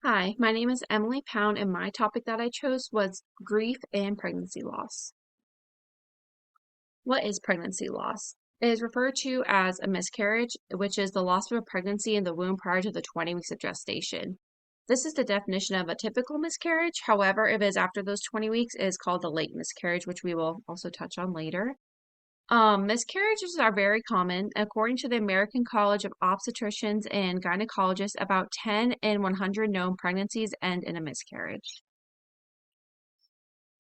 Hi, my name is Emily Pound, and my topic that I chose was grief and pregnancy loss. What is pregnancy loss? It is referred to as a miscarriage, which is the loss of a pregnancy in the womb prior to the 20 weeks of gestation. This is the definition of a typical miscarriage. However, if it is after those 20 weeks, it is called a late miscarriage, which we will also touch on later. Miscarriages are very common. According to the American College of Obstetricians and Gynecologists, about 10 in 100 known pregnancies end in a miscarriage.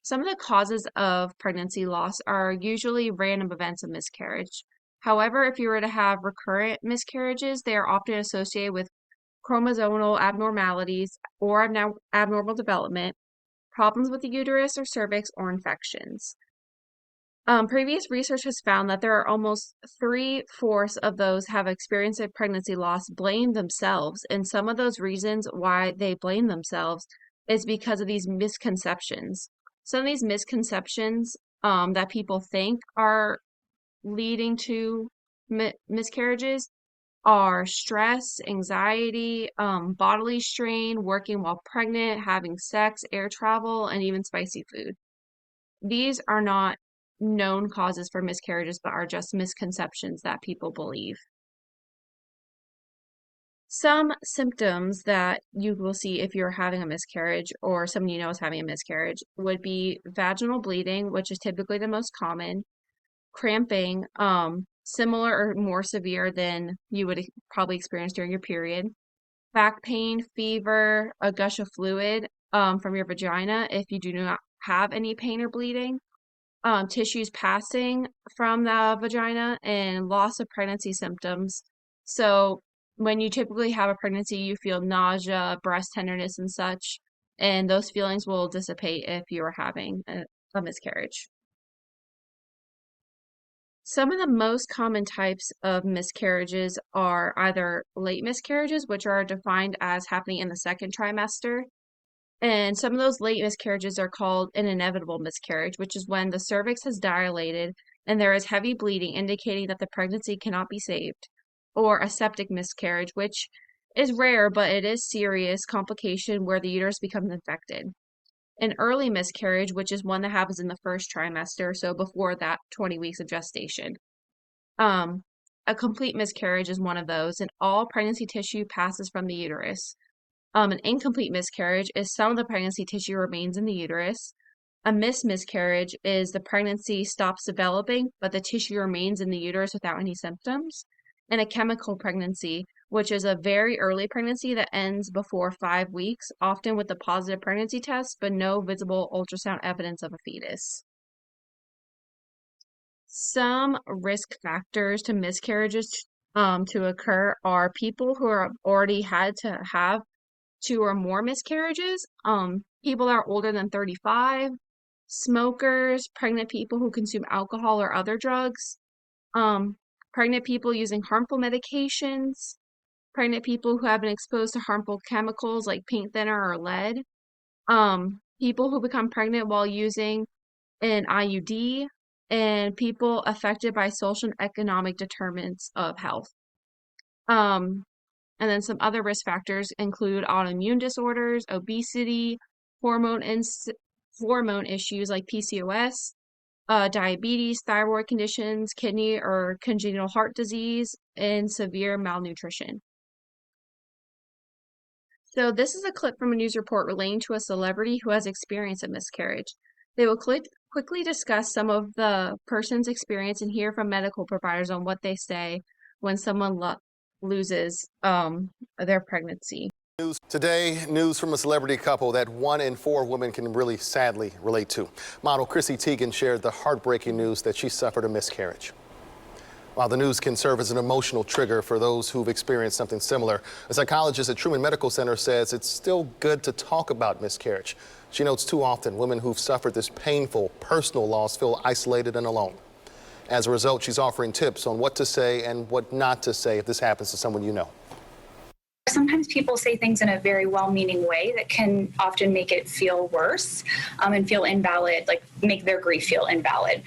Some of the causes of pregnancy loss are usually random events of miscarriage. However, if you were to have recurrent miscarriages, they are often associated with chromosomal abnormalities or abnormal development, problems with the uterus or cervix, or infections. Previous research has found that there are almost three-fourths of those who have experienced a pregnancy loss blame themselves, and some of those reasons why they blame themselves is because of these misconceptions. Some of these misconceptions that people think are leading to miscarriages are stress, anxiety, bodily strain, working while pregnant, having sex, air travel, and even spicy food. These are not known causes for miscarriages, but are just misconceptions that people believe. Some symptoms that you will see if you're having a miscarriage or someone you know is having a miscarriage would be vaginal bleeding, which is typically the most common, cramping, similar or more severe than you would probably experience during your period, back pain, fever, a gush of fluid from your vagina if you do not have any pain or bleeding, tissues passing from the vagina, and loss of pregnancy symptoms. So when you typically have a pregnancy, you feel nausea, breast tenderness, and such, and those feelings will dissipate if you are having a miscarriage. Some of the most common types of miscarriages are either late miscarriages, which are defined as happening in the second trimester, and some of those late miscarriages are called an inevitable miscarriage, which is when the cervix has dilated and there is heavy bleeding, indicating that the pregnancy cannot be saved, or a septic miscarriage, which is rare, but it is serious complication where the uterus becomes infected. An early miscarriage, which is one that happens in the first trimester, so before that 20 weeks of gestation. Um, a complete miscarriage is one of those, and all pregnancy tissue passes from the uterus. An incomplete miscarriage is some of the pregnancy tissue remains in the uterus. A missed miscarriage is the pregnancy stops developing, but the tissue remains in the uterus without any symptoms. And a chemical pregnancy, which is a very early pregnancy that ends before 5 weeks, often with a positive pregnancy test, but no visible ultrasound evidence of a fetus. Some risk factors to miscarriages to occur are people who are already had to have 2 or more miscarriages, people that are older than 35, smokers, pregnant people who consume alcohol or other drugs, pregnant people using harmful medications, pregnant people who have been exposed to harmful chemicals like paint thinner or lead, people who become pregnant while using an IUD, and people affected by social and economic determinants of health. And then some other risk factors include autoimmune disorders, obesity, hormone issues like PCOS, diabetes, thyroid conditions, kidney or congenital heart disease, and severe malnutrition. So this is a clip from a news report relating to a celebrity who has experienced a miscarriage. They will quickly discuss some of the person's experience and hear from medical providers on what they say when someone loses their pregnancy. Today, news from a celebrity couple that 1 in 4 women can really sadly relate to. Model Chrissy Teigen shared the heartbreaking news that she suffered a miscarriage. While the news can serve as an emotional trigger for those who've experienced something similar, a psychologist at Truman Medical Center says it's still good to talk about miscarriage. She notes too often women who've suffered this painful personal loss feel isolated and alone. As a result, she's offering tips on what to say and what not to say if this happens to someone you know. Sometimes people say things in a very well-meaning way that can often make it feel worse and feel invalid, like make their grief feel invalid.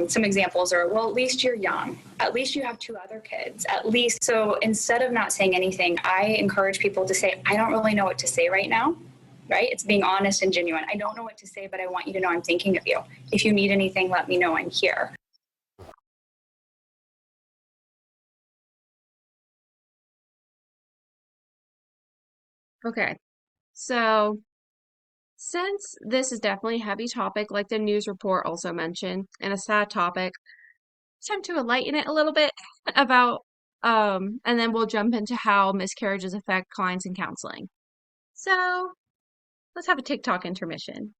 Some examples are, well, at least you're young. At least you have 2 other kids. At least. So instead of not saying anything, I encourage people to say, I don't really know what to say right now. Right? It's being honest and genuine. I don't know what to say, but I want you to know I'm thinking of you. If you need anything, let me know I'm here. Okay, so since this is definitely a heavy topic, like the news report also mentioned, and a sad topic, it's time to enlighten it a little bit about, and then we'll jump into how miscarriages affect clients and counseling. So let's have a TikTok intermission.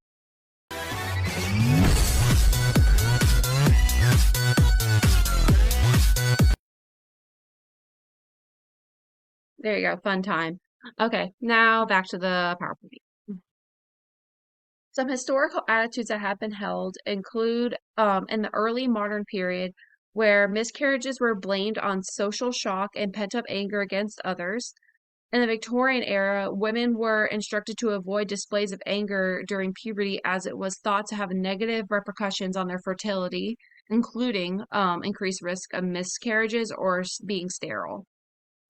There you go, fun time. Okay, now back to the PowerPoint. Some historical attitudes that have been held include in the early modern period where miscarriages were blamed on social shock and pent-up anger against others. In the Victorian era, women were instructed to avoid displays of anger during puberty as it was thought to have negative repercussions on their fertility, including increased risk of miscarriages or being sterile.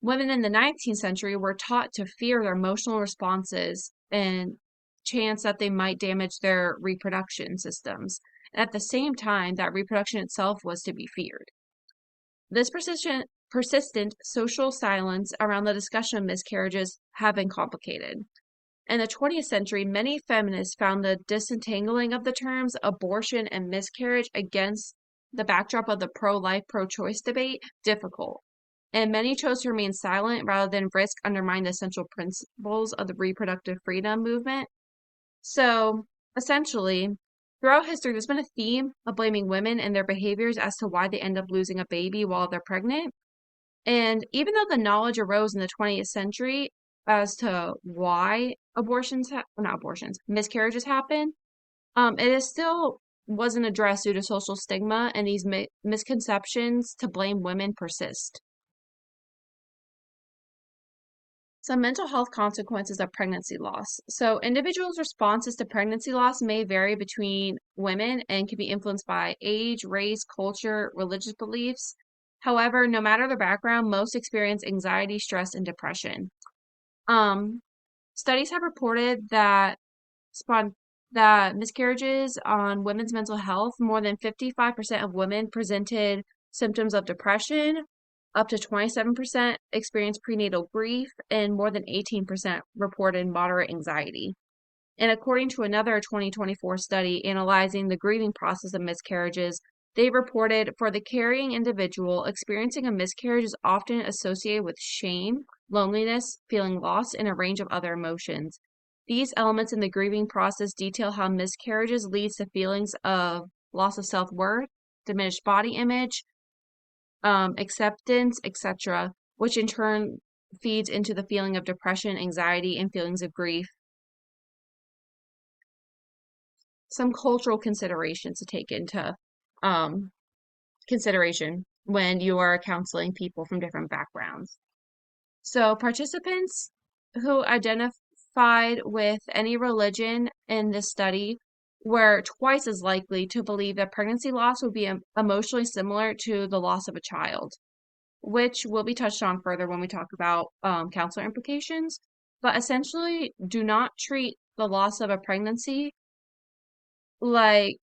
Women in the 19th century were taught to fear their emotional responses and chance that they might damage their reproduction systems. And at the same time, that reproduction itself was to be feared. This persistent social silence around the discussion of miscarriages have been complicated. In the 20th century, many feminists found the disentangling of the terms abortion and miscarriage against the backdrop of the pro-life, pro-choice debate difficult. And many chose to remain silent rather than risk undermining the essential principles of the reproductive freedom movement. So, essentially, throughout history, there's been a theme of blaming women and their behaviors as to why they end up losing a baby while they're pregnant. And even though the knowledge arose in the 20th century as to why miscarriages happen, it is still wasn't addressed due to social stigma, and these misconceptions to blame women persist. Some mental health consequences of pregnancy loss. So, individuals' responses to pregnancy loss may vary between women and can be influenced by age, race, culture, religious beliefs. However, no matter their background, most experience anxiety, stress, and depression. Um, Studies have reported that miscarriages on women's mental health, more than 55% of women presented symptoms of depression, up to 27% experienced prenatal grief, and more than 18% reported moderate anxiety. And according to another 2024 study analyzing the grieving process of miscarriages, they reported for the carrying individual, experiencing a miscarriage is often associated with shame, loneliness, feeling lost, and a range of other emotions. These elements in the grieving process detail how miscarriages leads to feelings of loss of self-worth, diminished body image, acceptance, etc., which in turn feeds into the feeling of depression, anxiety, and feelings of grief. Some cultural considerations to take into consideration when you are counseling people from different backgrounds. So, participants who identified with any religion in this study were twice as likely to believe that pregnancy loss would be emotionally similar to the loss of a child, which will be touched on further when we talk about counselor implications. But essentially, do not treat the loss of a pregnancy like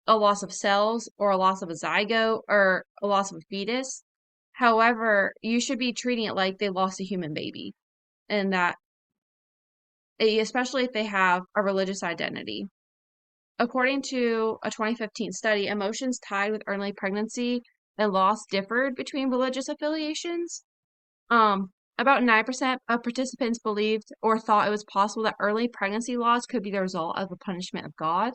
a loss of cells or a loss of a zygote or a loss of a fetus. However, you should be treating it like they lost a human baby, and that, especially if they have a religious identity. According to a 2015 study, emotions tied with early pregnancy and loss differed between religious affiliations. About 9% of participants believed or thought it was possible that early pregnancy loss could be the result of a punishment of God.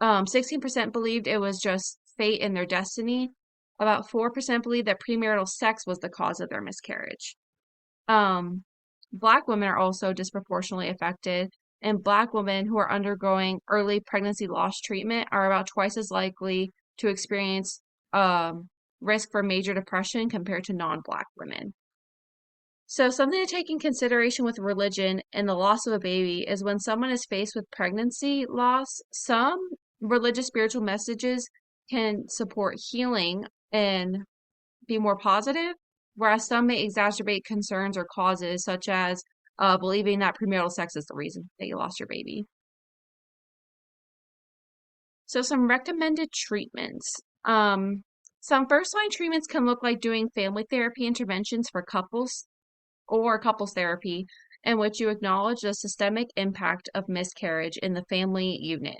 16% believed it was just fate and their destiny. About 4% believed that premarital sex was the cause of their miscarriage. Black women are also disproportionately affected, and Black women who are undergoing early pregnancy loss treatment are about twice as likely to experience risk for major depression compared to non-Black women. So, something to take in consideration with religion and the loss of a baby is when someone is faced with pregnancy loss, some religious spiritual messages can support healing and be more positive, whereas some may exacerbate concerns or causes, such as believing that premarital sex is the reason that you lost your baby. So, some recommended treatments. Some first line treatments can look like doing family therapy interventions for couples or couples therapy, in which you acknowledge the systemic impact of miscarriage in the family unit.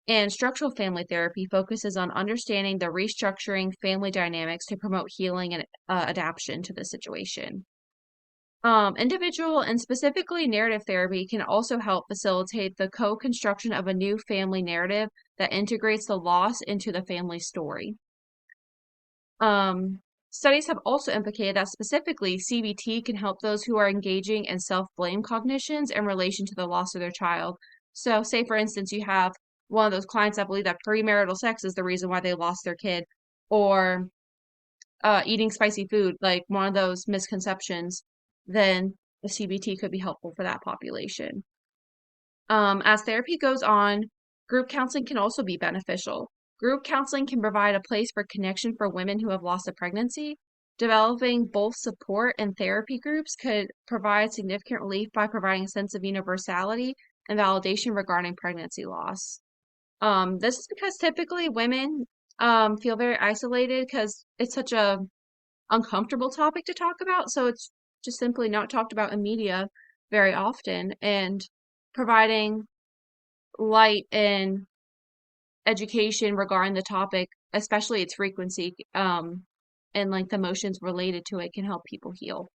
And structural family therapy focuses on understanding the restructuring family dynamics to promote healing and adaptation to the situation. Individual and specifically narrative therapy can also help facilitate the co construction of a new family narrative that integrates the loss into the family story. Um, Studies have also implicated that specifically CBT can help those who are engaging in self blame cognitions in relation to the loss of their child. So, say for instance, you have one of those clients that believe that premarital sex is the reason why they lost their kid, or eating spicy food, like one of those misconceptions, then the CBT could be helpful for that population. As therapy goes on, group counseling can also be beneficial. Group counseling can provide a place for connection for women who have lost a pregnancy. Developing both support and therapy groups could provide significant relief by providing a sense of universality and validation regarding pregnancy loss. This is because typically women feel very isolated because it's such a uncomfortable topic to talk about. So it's just simply not talked about in media very often. And providing light and education regarding the topic, especially its frequency, and like the emotions related to it, can help people heal.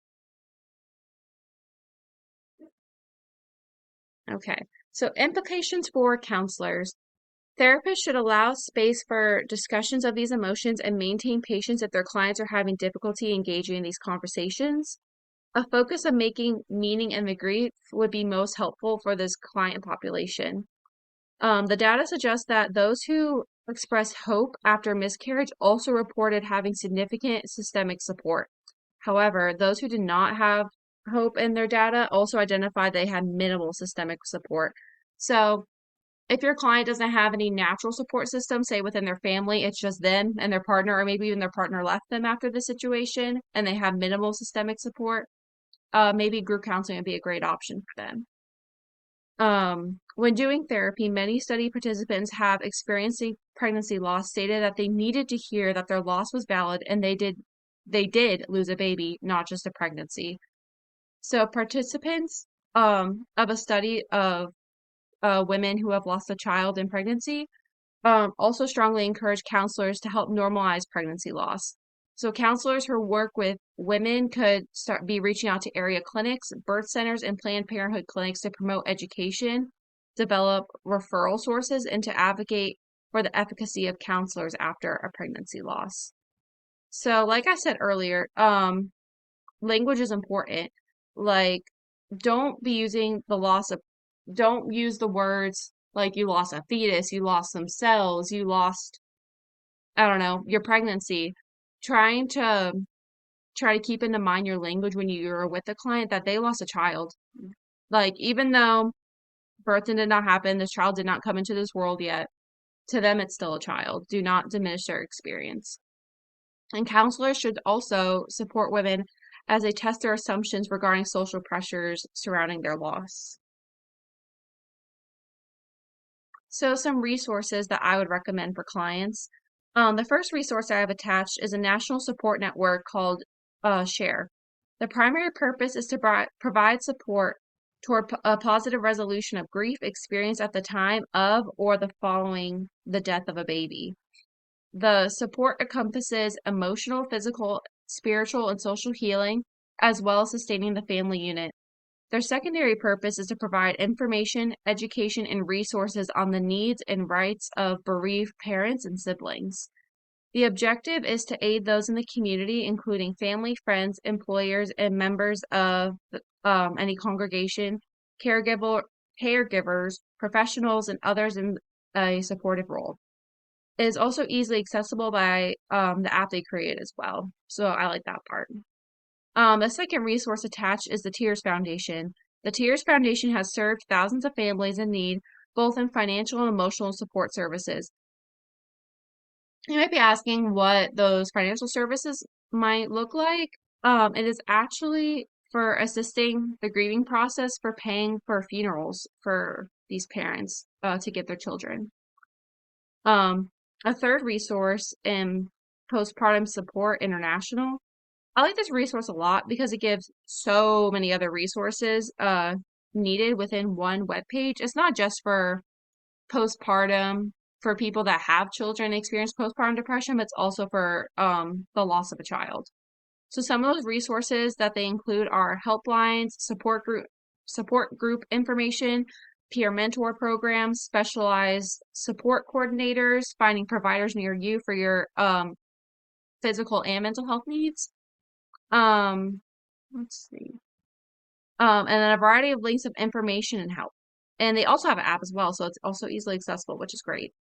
Okay, so implications for counselors. Therapists should allow space for discussions of these emotions and maintain patience if their clients are having difficulty engaging in these conversations. A focus on making meaning in the grief would be most helpful for this client population. The data suggests that those who express hope after miscarriage also reported having significant systemic support. However, those who did not have hope in their data also identified they had minimal systemic support. So, if your client doesn't have any natural support system, say within their family, it's just them and their partner, or maybe even their partner left them after the situation, and they have minimal systemic support, maybe group counseling would be a great option for them. When doing therapy, many study participants have experiencing pregnancy loss stated that they needed to hear that their loss was valid and they did lose a baby, not just a pregnancy. So participants of a study of women who have lost a child in pregnancy also strongly encourage counselors to help normalize pregnancy loss. So counselors who work with women could be reaching out to area clinics, birth centers, and Planned Parenthood clinics to promote education, develop referral sources, and to advocate for the efficacy of counselors after a pregnancy loss. So, like I said earlier, language is important. Like, don't be using don't use the words like you lost a fetus, you lost some cells, you lost, I don't know, your pregnancy. Trying to try to keep into mind your language when you're with a client that they lost a child. Like, even though birthing did not happen, this child did not come into this world yet, to them it's still a child. Do not diminish their experience. And counselors should also support women as they test their assumptions regarding social pressures surrounding their loss. So, some resources that I would recommend for clients. The first resource I have attached is a national support network called SHARE. The primary purpose is to provide support toward a positive resolution of grief experienced at the time of or the following the death of a baby. The support encompasses emotional, physical, spiritual, and social healing, as well as sustaining the family unit. Their secondary purpose is to provide information, education, and resources on the needs and rights of bereaved parents and siblings. The objective is to aid those in the community, including family, friends, employers, and members of any congregation, caregivers, professionals, and others in a supportive role. It is also easily accessible by the app they create as well. So I like that part. The second resource attached is the Tears Foundation. The Tears Foundation has served thousands of families in need, both in financial and emotional support services. You might be asking what those financial services might look like. It is actually for assisting the grieving process for paying for funerals for these parents to get their children. Um, a third resource in Postpartum Support International. I like this resource a lot because it gives so many other resources needed within one web page. It's not just for postpartum for people that have children experience postpartum depression, but it's also for the loss of a child. So some of those resources that they include are helplines, support group information, peer mentor programs, specialized support coordinators, finding providers near you for your physical and mental health needs. Let's see. And then a variety of links of information and help. And they also have an app as well, so it's also easily accessible, which is great.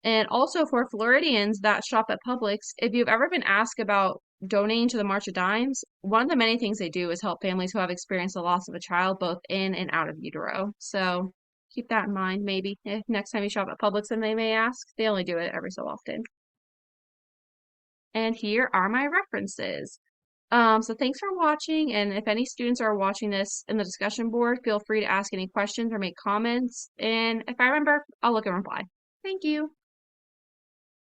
And also for Floridians that shop at Publix, if you've ever been asked about donating to the March of Dimes, one of the many things they do is help families who have experienced the loss of a child both in and out of utero. So keep that in mind, maybe if next time you shop at Publix and they may ask. They only do it every so often. And here are my references. So thanks for watching, and if any students are watching this in the discussion board, feel free to ask any questions or make comments, and if I remember, I'll look and reply. Thank you.